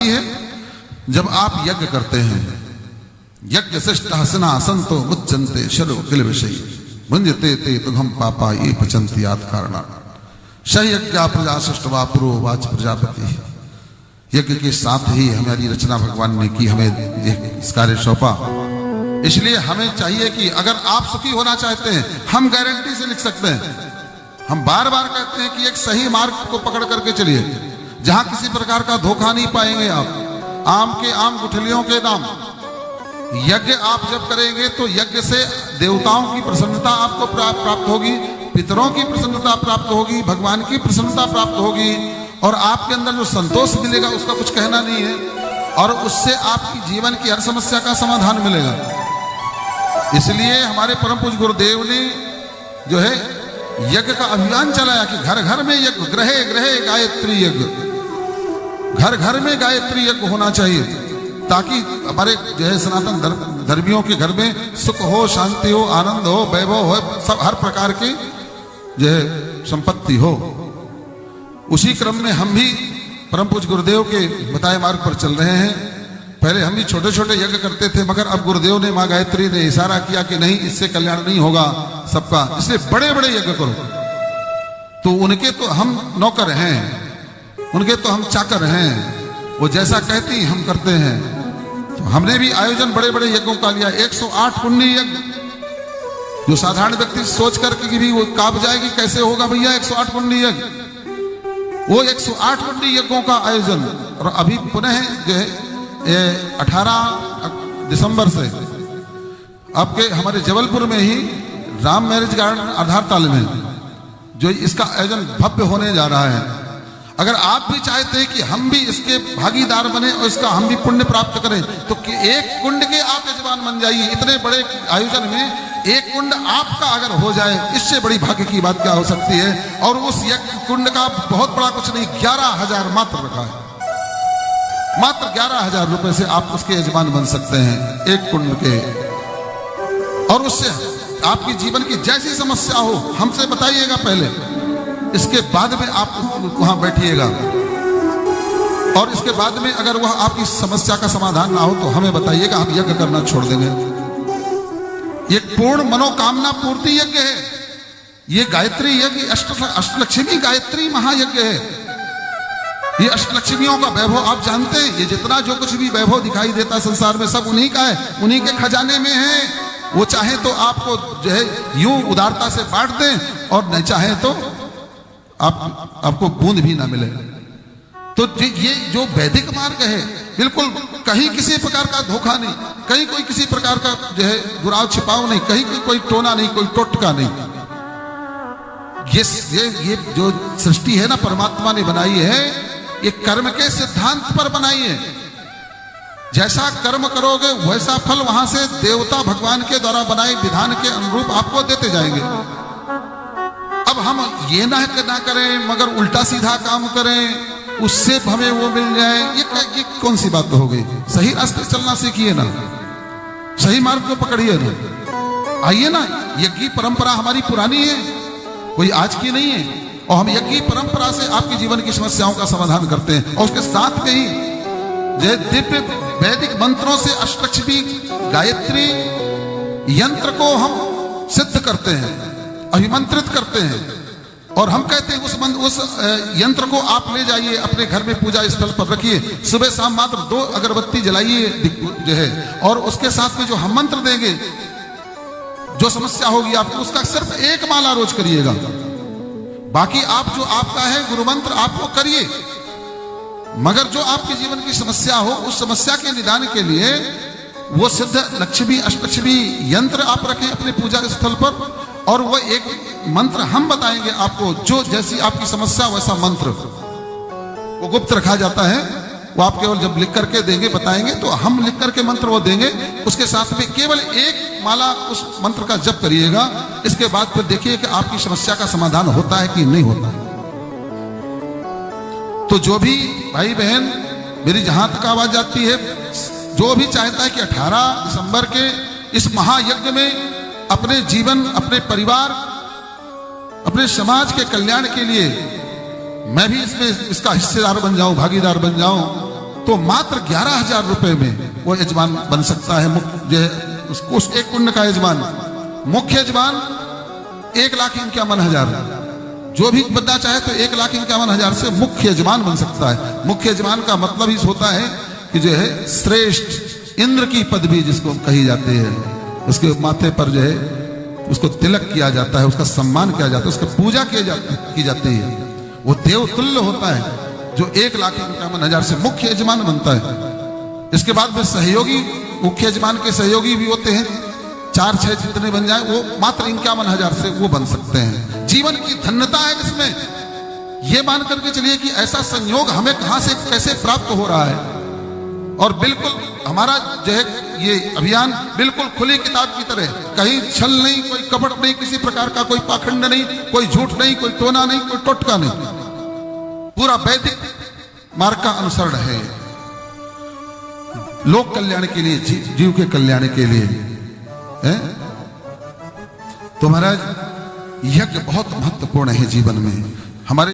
आती है जब आप यज्ञ करते हैं। यज्ञ शिष्ट हसना संतो मुच्चन्ते शलो किल विषयी भुंजते ते तुम पापा ये पचंती याद कारणा सही यज्ञ प्रजा शिष्ट वा पुरो वाच प्रजापति। यज्ञ के साथ ही हमारी रचना भगवान ने की, हमें इस कार्य सौंपा। इसलिए हमें चाहिए कि अगर आप सुखी होना चाहते हैं, हम गारंटी से लिख सकते हैं, हम बार बार कहते हैं कि एक सही मार्ग को पकड़ करके चलिए, जहां किसी प्रकार का धोखा नहीं पाएंगे आप। आम के आम गुठलियों के दाम। यज्ञ आप जब करेंगे तो यज्ञ से देवताओं की प्रसन्नता आपको प्राप्त होगी, पितरों की प्रसन्नता प्राप्त होगी, भगवान की प्रसन्नता प्राप्त होगी, और आपके अंदर जो संतोष मिलेगा उसका कुछ कहना नहीं है, और उससे आपकी जीवन की हर समस्या का समाधान मिलेगा। इसलिए हमारे परम पूज्य गुरुदेव ने जो है यज्ञ का अभियान चलाया कि घर घर में यज्ञ, ग्रहे ग्रहे गायत्री यज्ञ, घर घर में गायत्री यज्ञ होना चाहिए, ताकि हमारे जो है सनातन धर्मियों के घर में सुख हो, शांति हो, आनंद हो, वैभव हो, सब हर प्रकार की जो है संपत्ति हो। उसी क्रम में हम भी परम पूज्य गुरुदेव के बताए मार्ग पर चल रहे हैं। पहले हम भी छोटे छोटे यज्ञ करते थे, मगर अब गुरुदेव ने, माँ गायत्री ने इशारा किया कि नहीं, इससे कल्याण नहीं होगा सबका, इसलिए बड़े बड़े यज्ञ करो। तो उनके तो हम नौकर हैं, उनके तो हम चाकर हैं, वो जैसा कहती हम करते हैं। तो हमने भी आयोजन बड़े बड़े यज्ञों का लिया। 108 पुण्य यज्ञ, जो साधारण व्यक्ति सोच करके भी वो कांप जाएगी, कैसे होगा भैया 108 पुण्य यज्ञ। वो 108 पुण्य यज्ञों का आयोजन, और अभी पुनः जो है 18 दिसंबर से आपके हमारे जबलपुर में ही राम मैरिज गार्डन आधारताल में जो इसका आयोजन भव्य होने जा रहा है। अगर आप भी चाहते हैं कि हम भी इसके भागीदार बने और इसका हम भी पुण्य प्राप्त करें, तो एक कुंड के आप यजमान बन जाइए। इतने बड़े आयोजन में एक कुंड आपका अगर हो जाए, इससे बड़ी भाग्य की बात क्या हो सकती है। और उस यज्ञ कुंड का बहुत बड़ा कुछ नहीं, 11,000 मात्र रखा है। मात्र 11,000 रुपए से आप उसके यजमान बन सकते हैं एक कुंड के। और उससे आपकी जीवन की जैसी समस्या हो हमसे बताइएगा पहले, इसके बाद में आप वहां बैठिएगा। और इसके बाद में अगर वह आपकी समस्या का समाधान ना हो तो हमें बताइएगा, हम यज्ञ करना छोड़ देंगे। ये पूर्ण मनोकामना पूर्ति यज्ञ है। ये गायत्री यज्ञ अष्टलक्ष्मी गायत्री महायज्ञ है। ये अष्टलक्ष्मियों का वैभव आप जानते हैं। ये जितना जो कुछ भी वैभव दिखाई देता है संसार में, सब उन्हीं का है, उन्हीं के खजाने में है। वो चाहे तो आपको जो है यूं उदारता से बांट दें, और नहीं चाहे तो आपको बूंद भी ना मिले। तो ये जो वैदिक मार्ग है, बिल्कुल कहीं किसी प्रकार का धोखा नहीं, कहीं कोई किसी प्रकार का जो है बुराव छिपाव नहीं, कहीं कोई टोना नहीं, कोई टोटका नहीं। ये जो सृष्टि है ना परमात्मा ने बनाई है, ये कर्म के सिद्धांत पर बनाई है। जैसा कर्म करोगे वैसा फल वहां से देवता भगवान के द्वारा बनाए विधान के अनुरूप आपको देते जाएंगे। अब हम ये ना करें मगर उल्टा सीधा काम करें, उससे हमें वो मिल जाए, ये कौन सी बात हो गई। सही रास्ते चलना सीखिए ना, सही मार्ग को पकड़िए ना। आइए ना, यज्ञ परंपरा हमारी पुरानी है, कोई आज की नहीं है। और हम यज्ञ परंपरा से आपके जीवन की समस्याओं का समाधान करते हैं। और उसके साथ में ही जय दिव्य वैदिक मंत्रों से अष्टलक्ष्मी गायत्री यंत्र को हम सिद्ध करते हैं, अभिमंत्रित करते हैं। और हम कहते हैं उस यंत्र को आप ले जाइए अपने घर में पूजा स्थल पर रखिए, सुबह शाम मात्र 2 अगरबत्ती जलाइए जो है, और उसके साथ में जो हम मंत्र देंगे, जो समस्या होगी आपकी, उसका सिर्फ 1 माला रोज करिएगा। बाकी आप जो आपका है गुरु मंत्र आपको करिए, मगर जो आपके जीवन की समस्या हो उस समस्या के निदान के लिए वो सिद्ध लक्ष्मी अष्टलक्ष्मी यंत्र आप रखें अपने पूजा स्थल पर। और वो एक मंत्र हम बताएंगे आपको, जो जैसी आपकी समस्या वैसा मंत्र वो गुप्त रखा जाता है। वो आप केवल जब लिख करके देंगे, बताएंगे, तो हम लिख करके मंत्र वो देंगे। उसके साथ में केवल 1 माला उस मंत्र का जप करिएगा। इसके बाद फिर देखिए कि आपकी समस्या का समाधान होता है कि नहीं होता। तो जो भी भाई बहन मेरी जहां तक आवाज जाती है, जो भी चाहता है कि 18 दिसंबर के इस महायज्ञ में अपने जीवन, अपने परिवार, अपने समाज के कल्याण के लिए मैं भी इसमें इसका हिस्सेदार बन जाऊं, भागीदार बन जाऊं, तो मात्र 11,000 रुपए में वो यजमान बन सकता है। जो है उसको उस एक कुंड का यजमान, मुख्य यजमान 1,51,000। जो भी बनना चाहे तो 1,51,000 से मुख्य यजमान बन सकता है। मुख्य यजमान का मतलब ही होता है कि जो है श्रेष्ठ इंद्र की पदवी जिसको कही जाती है, उसके माथे पर जो है उसको तिलक किया जाता है, उसका सम्मान किया जाता है, उसका पूजा की जाती है। वो देवतुल्य होता है जो 1,51,000 से मुख्य यजमान बनता है। इसके बाद फिर सहयोगी, मुख्य यजमान के सहयोगी भी होते हैं, 4-6 जितने बन जाए वो मात्र 51,000 से वो बन सकते हैं। जीवन की धन्यता है इसमें। ये मान करके चलिए कि ऐसा संयोग हमें कहां से कैसे प्राप्त हो रहा है। और बिल्कुल हमारा जो है ये अभियान बिल्कुल खुली किताब की तरह, कहीं छल नहीं, कोई कपट नहीं, किसी प्रकार का कोई पाखंड नहीं, कोई झूठ नहीं, कोई टोना नहीं, कोई टोटका नहीं, पूरा वैदिक मार्ग का अनुसरण है, लोक कल्याण के लिए, जीव के कल्याण के लिए है। तो महाराज यज्ञ बहुत महत्वपूर्ण है जीवन में हमारे।